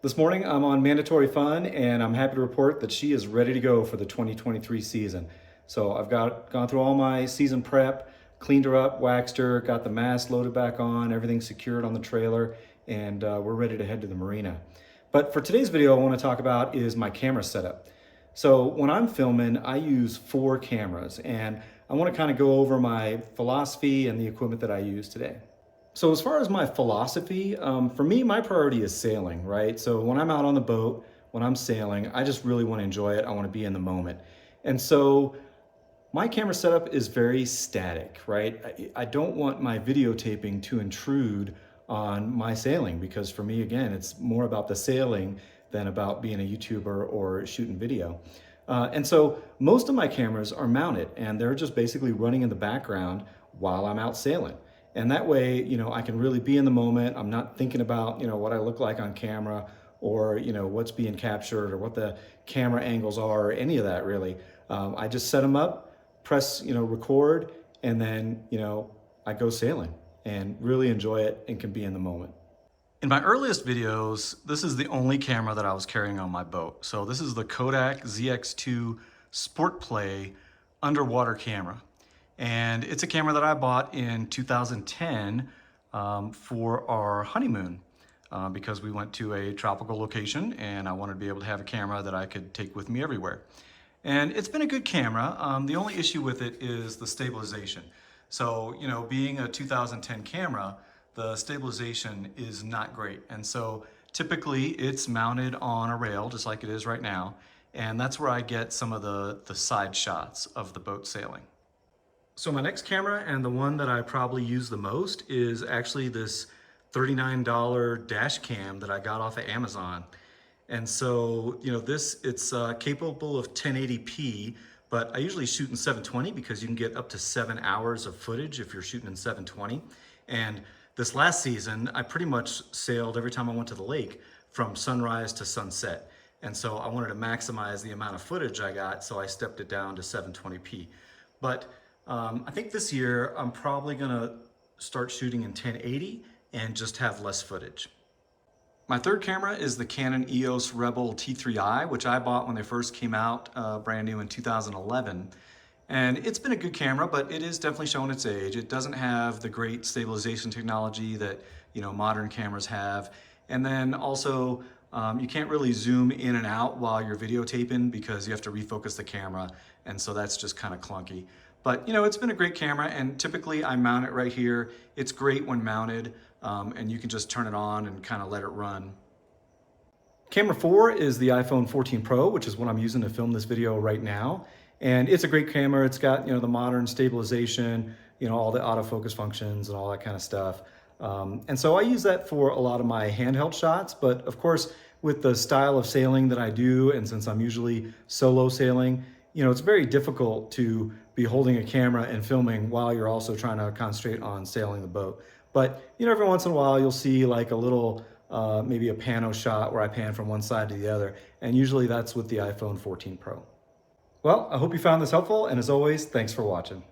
This morning I'm on Mandatory Fun and I'm happy to report that she is ready to go for the 2023 season. So I've gone through all my season prep, cleaned her up, waxed her, got the mast loaded back on, everything secured on the trailer, and we're ready to head to the marina. But for today's video, I want to talk about is my camera setup. So when I'm filming, I use 4 cameras, and I want to kind of go over my philosophy and the equipment that I use today. So as far as my philosophy, for me, my priority is sailing, right? So when I'm out on the boat, when I'm sailing, I just really want to enjoy it. I want to be in the moment. And so my camera setup is very static, right? I don't want my videotaping to intrude on my sailing because for me, again, it's more about the sailing than about being a YouTuber or shooting video. And so most of my cameras are mounted and they're just basically running in the background while I'm out sailing. And that way, I can really be in the moment. I'm not thinking about, what I look like on camera or, what's being captured or what the camera angles are or any of that really. I just set them up, press, record, and then, I go sailing and really enjoy it and can be in the moment. In my earliest videos, this is the only camera that I was carrying on my boat. So this is the Kodak ZX2 Sport Play underwater camera. And it's a camera that I bought in 2010 for our honeymoon because we went to a tropical location and I wanted to be able to have a camera that I could take with me everywhere. And it's been a good camera. The only issue with it is the stabilization. So, being a 2010 camera, the stabilization is not great. And so typically it's mounted on a rail just like it is right now. And that's where I get some of the side shots of the boat sailing. So my next camera, and the one that I probably use the most, is actually this $39 dash cam that I got off of Amazon. And so, it's capable of 1080p, but I usually shoot in 720 because you can get up to 7 hours of footage if you're shooting in 720. And this last season, I pretty much sailed every time I went to the lake from sunrise to sunset. And so I wanted to maximize the amount of footage I got, so I stepped it down to 720p. But I think this year I'm probably gonna start shooting in 1080 and just have less footage. My third camera is the Canon EOS Rebel T3i, which I bought when they first came out brand new in 2011. And it's been a good camera, but it is definitely showing its age. It doesn't have the great stabilization technology that modern cameras have. And then also, you can't really zoom in and out while you're videotaping because you have to refocus the camera. And so that's just kind of clunky. But it's been a great camera, and typically I mount it right here. It's great when mounted, and you can just turn it on and kind of let it run. Camera 4 is the iPhone 14 Pro, which is what I'm using to film this video right now. And it's a great camera. It's got, the modern stabilization, all the autofocus functions and all that kind of stuff. And so I use that for a lot of my handheld shots, but of course, with the style of sailing that I do, and since I'm usually solo sailing, it's very difficult to be holding a camera and filming while you're also trying to concentrate on sailing the boat. But, every once in a while you'll see like a little, maybe a pano shot where I pan from one side to the other. And usually that's with the iPhone 14 Pro. Well, I hope you found this helpful. And as always, thanks for watching.